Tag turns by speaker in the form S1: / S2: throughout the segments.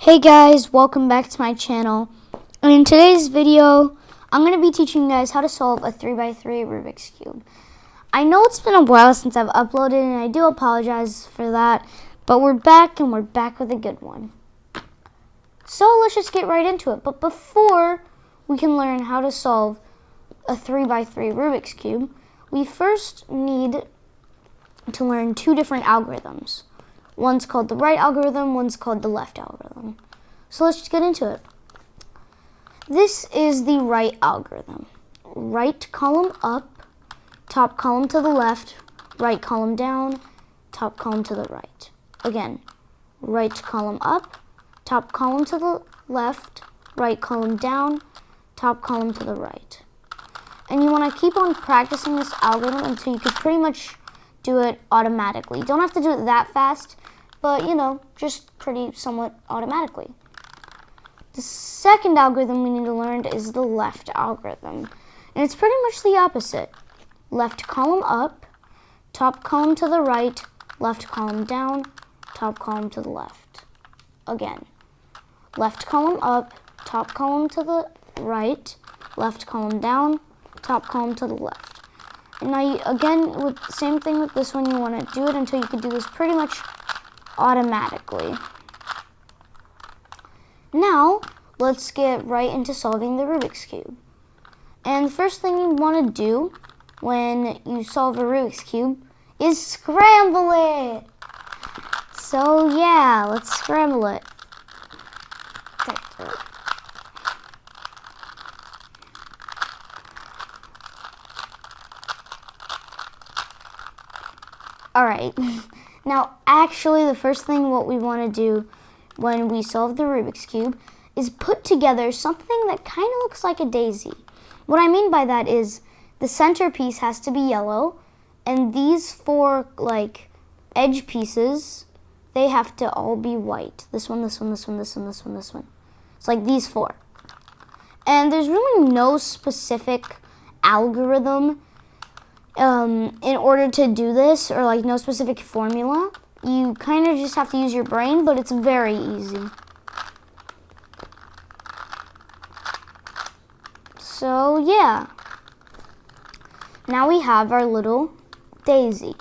S1: Hey guys, welcome back to my channel. And in today's video, I'm going to be teaching you guys how to solve a 3x3 Rubik's Cube. I know it's been a while since I've uploaded and I do apologize for that, but we're back and we're back with a good one. So let's just get right into it. But before we can learn how to solve a 3x3 Rubik's Cube, we first need to learn two different algorithms. One's called the right algorithm, one's called the left algorithm. So let's just get into it. This is the right algorithm. Right column up, top column to the left, right column down, top column to the right. Again, right column up, top column to the left, right column down, top column to the right. And you want to keep on practicing this algorithm until you can pretty much do it automatically. You don't have to do it that fast, but just pretty somewhat automatically. The second algorithm we need to learn is the left algorithm. And it's pretty much the opposite. Left column up, top column to the right, left column down, top column to the left. Again, left column up, top column to the right, left column down, top column to the left. And now, again, same thing with this one. You want to do it until you can do this pretty much automatically. Now, let's get right into solving the Rubik's Cube. And the first thing you want to do when you solve a Rubik's Cube is scramble it. So yeah, let's scramble it. Alright, now actually the first thing what we want to do when we solve the Rubik's Cube is put together something that kind of looks like a daisy. What I mean by that is the centerpiece has to be yellow, and these four edge pieces, they have to all be white. This one, this one, this one, this one, this one, this one. It's like these four. And there's really no specific algorithm in order to do this, or no specific formula. You kind of just have to use your brain, but it's very easy. So yeah, now we have our little daisy.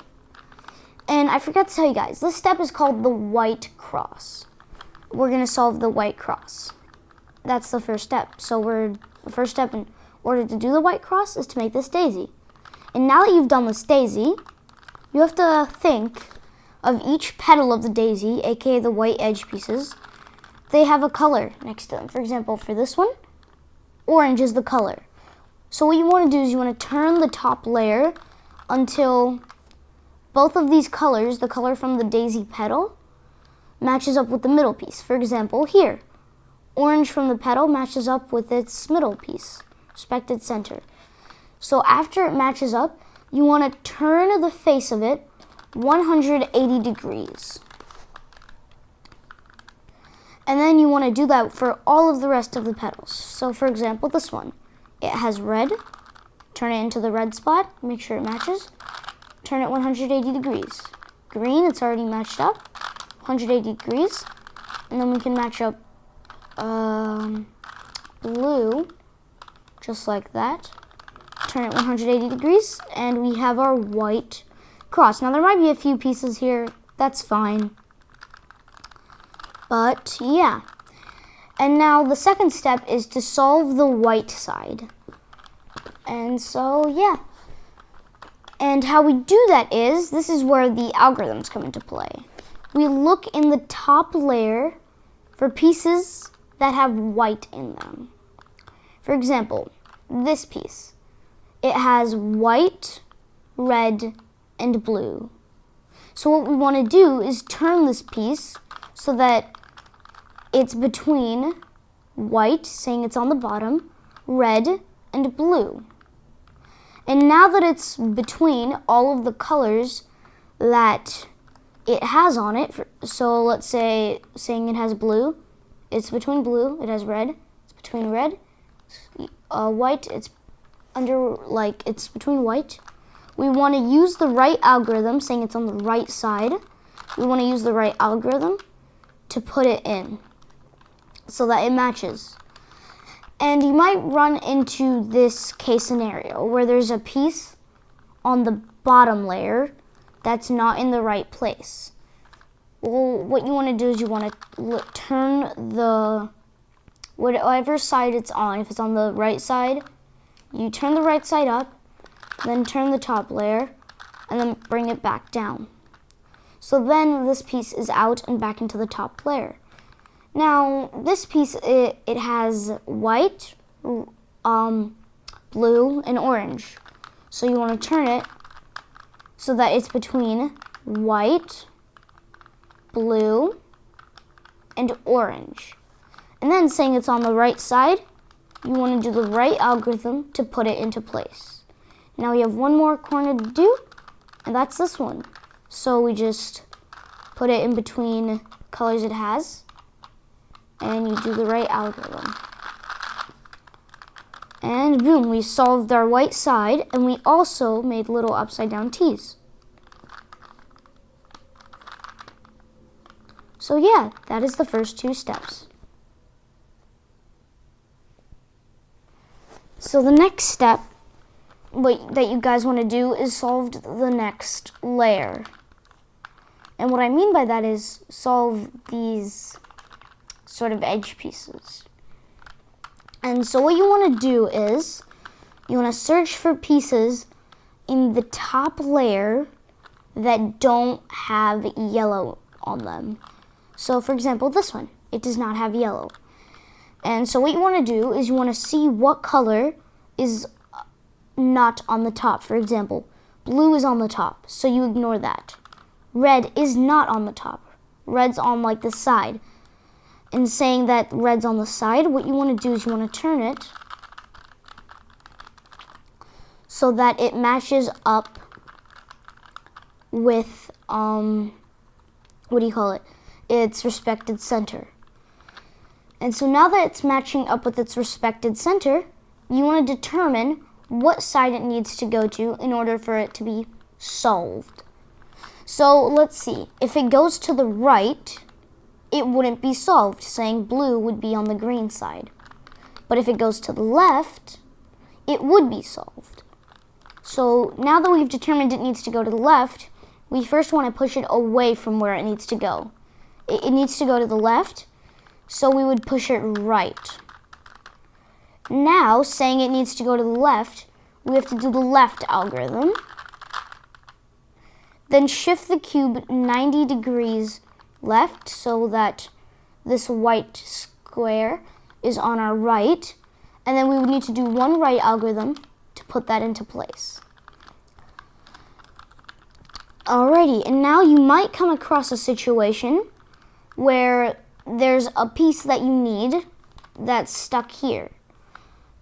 S1: And I forgot to tell you guys, this step is called the white cross. We're going to solve the white cross. That's the first step. So the first step in order to do the white cross is to make this daisy. And now that you've done this daisy, you have to think of each petal of the daisy, aka the white edge pieces. They have a color next to them. For example, for this one, orange is the color. So what you want to do is you want to turn the top layer until both of these colors, the color from the daisy petal, matches up with the middle piece. For example, here, orange from the petal matches up with its middle piece, respected center. So after it matches up, you want to turn the face of it 180 degrees. And then you want to do that for all of the rest of the petals. So for example, this one, it has red. Turn it into the red spot, make sure it matches. Turn it 180 degrees. Green, it's already matched up, 180 degrees. And then we can match up blue, just like that. Turn it 180 degrees, and we have our white cross. Now there might be a few pieces here, that's fine. But yeah. And now the second step is to solve the white side. And so yeah. And how we do that is, this is where the algorithms come into play. We look in the top layer for pieces that have white in them. For example, this piece. It has white, red, and blue. So what we want to do is turn this piece so that it's between white, saying it's on the bottom, red, and blue. And now that it's between all of the colors that it has on it, so let's say, saying it has blue, it's between blue, it has red, it's between red, white, it's it's between white. We want to use the right algorithm, saying it's on the right side. We want to use the right algorithm to put it in. so that it matches. And you might run into this case scenario where there's a piece on the bottom layer that's not in the right place. Well, what you want to do is you want to turn the whatever side it's on. If it's on the right side, you turn the right side up, then turn the top layer, and then bring it back down. So then this piece is out and back into the top layer. Now this piece, it has white, blue, and orange. So you want to turn it so that it's between white, blue, and orange. And then saying it's on the right side, you want to do the right algorithm to put it into place. Now we have one more corner to do, and that's this one. So we just put it in between colors it has, and you do the right algorithm. And boom, we solved our white side, and we also made little upside down T's. So yeah, that is the first two steps. So the next step that you guys want to do is solve the next layer. And what I mean by that is solve these sort of edge pieces. And so what you want to do is you want to search for pieces in the top layer that don't have yellow on them. So for example, this one, it does not have yellow. And so what you want to do is you want to see what color is not on the top. For example, blue is on the top, so you ignore that. Red is not on the top. Red's on like the side. And saying that red's on the side, what you want to do is you want to turn it so that it matches up with, its respected center. And so now that it's matching up with its respected center, you want to determine what side it needs to go to in order for it to be solved. So let's see, if it goes to the right, it wouldn't be solved, saying blue would be on the green side. But if it goes to the left, it would be solved. So now that we've determined it needs to go to the left, we first want to push it away from where it needs to go. It needs to go to the left, so we would push it right. Now, saying it needs to go to the left, we have to do the left algorithm. Then shift the cube 90 degrees left so that this white square is on our right. And then we would need to do one right algorithm to put that into place. Alrighty, and now you might come across a situation where there's a piece that you need that's stuck here.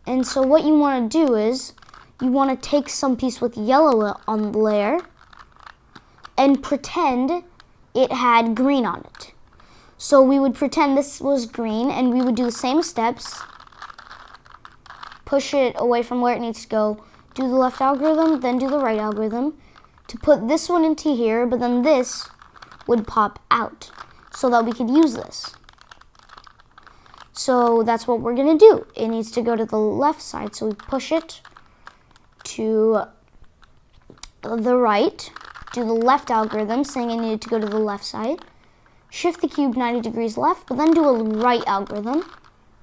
S1: And so what you want to do is you want to take some piece with yellow on the layer and pretend it had green on it. So we would pretend this was green and we would do the same steps, push it away from where it needs to go, do the left algorithm, then do the right algorithm to put this one into here, but then this would pop out so that we could use this. So that's what we're going to do. It needs to go to the left side, so we push it to the right, do the left algorithm, saying it needed to go to the left side, shift the cube 90 degrees left, but then do a right algorithm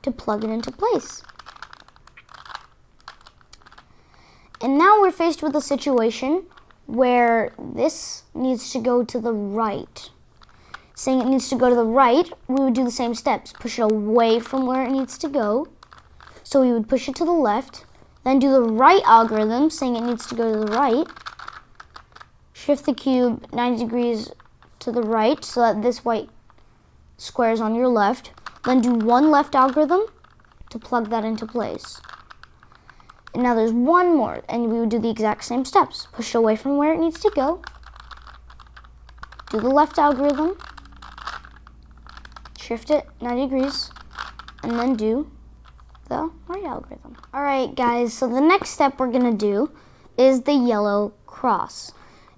S1: to plug it into place. And now we're faced with a situation where this needs to go to the right. Saying it needs to go to the right, we would do the same steps. Push it away from where it needs to go. So we would push it to the left, then do the right algorithm, saying it needs to go to the right. Shift the cube 90 degrees to the right so that this white square is on your left. Then do one left algorithm to plug that into place. And now there's one more, and we would do the exact same steps. Push it away from where it needs to go. Do the left algorithm. Shift it 90 degrees, and then do the right algorithm. All right, guys, so the next step we're gonna do is the yellow cross.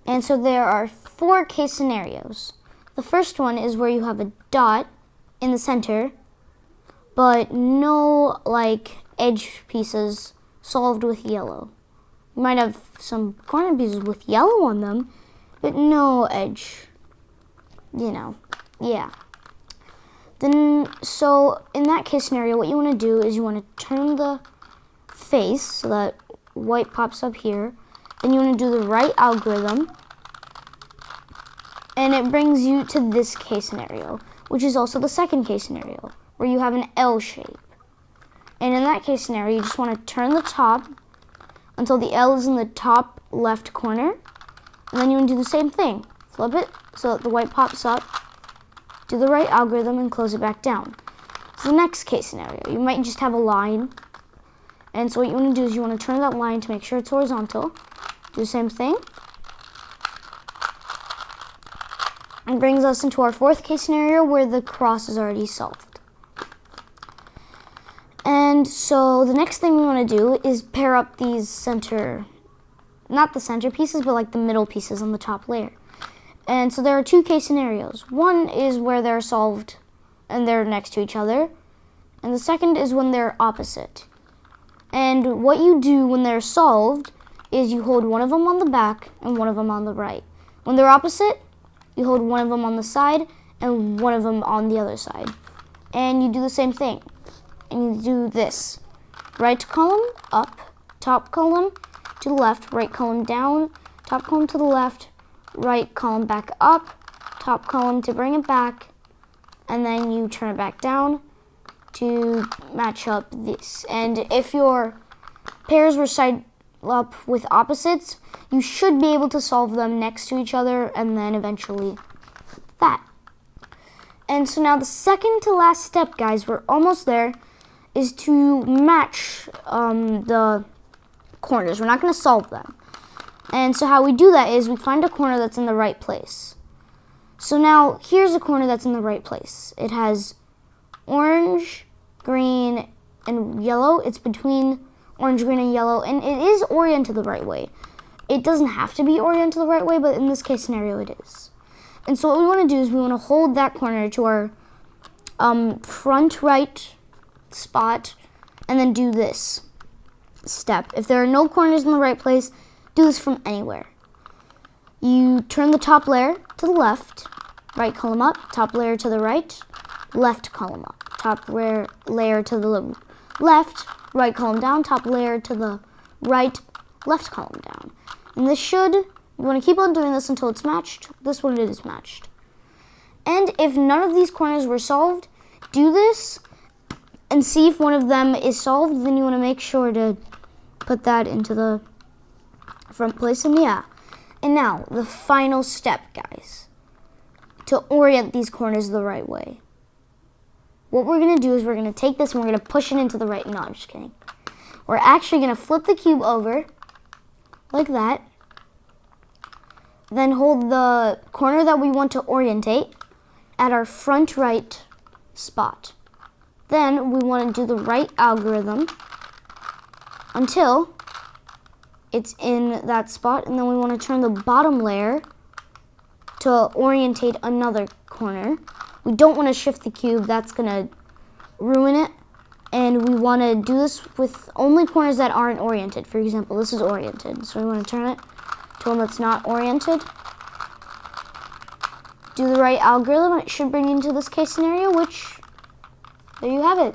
S1: And so there are 4 case scenarios. The first one is where you have a dot in the center but no like edge pieces solved with yellow. You might have some corner pieces with yellow on them, but no edge, yeah. Then, so in that case scenario, what you want to do is you want to turn the face so that white pops up here. Then you want to do the right algorithm, and it brings you to this case scenario, which is also the second case scenario, where you have an L shape. And in that case scenario, you just want to turn the top until the L is in the top left corner, and then you want to do the same thing. Flip it so that the white pops up, do the right algorithm, and close it back down. So the next case scenario, you might just have a line, and so what you want to do is you want to turn that line to make sure it's horizontal. Do the same thing. And brings us into our fourth case scenario where the cross is already solved. And so the next thing we want to do is pair up these not the center pieces, but like the middle pieces on the top layer. And so there are two case scenarios. One is where they're solved and they're next to each other. And the second is when they're opposite. And what you do when they're solved is you hold one of them on the back and one of them on the right. When they're opposite, you hold one of them on the side and one of them on the other side. And you do the same thing. And you do this. Right column up, top column to the left, right column down, top column to the left, right column back up, top column to bring it back, and then you turn it back down to match up this. And if your pairs were side up with opposites, you should be able to solve them next to each other, and then eventually that. And so now the second to last step, guys, we're almost there, is to match the corners. We're not going to solve them. And so how we do that is we find a corner that's in the right place. So now here's a corner that's in the right place. It has orange, green, and yellow. It's between orange, green, and yellow, and it is oriented the right way. It doesn't have to be oriented the right way, but in this case scenario it is. And so what we want to do is we want to hold that corner to our front right spot and then do this step. If there are no corners in the right place, do this from anywhere. You turn the top layer to the left, right column up, top layer to the right, left column up, top layer to the left, right column down, top layer to the right, left column down. And this should, you want to keep on doing this until it's matched. This one it is matched. And if none of these corners were solved, do this and see if one of them is solved. Then you want to make sure to put that into the front place, and yeah. And now, the final step, guys, to orient these corners the right way. What we're going to do is we're going to take this and we're going to push it into the right. No, I'm just kidding. We're actually going to flip the cube over like that. Then hold the corner that we want to orientate at our front right spot. Then we want to do the right algorithm until it's in that spot, and then we want to turn the bottom layer to orientate another corner. We don't want to shift the cube, that's going to ruin it. And we want to do this with only corners that aren't oriented. For example, this is oriented, so we want to turn it to one that's not oriented. Do the right algorithm, and it should bring you into this case scenario, which, there you have it.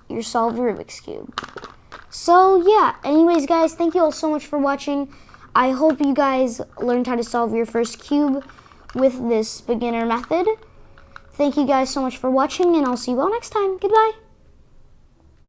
S1: Your solved Rubik's Cube. So yeah, anyways guys, thank you all so much for watching. I hope you guys learned how to solve your first cube with this beginner method. Thank you guys so much for watching, and I'll see you all next time. Goodbye.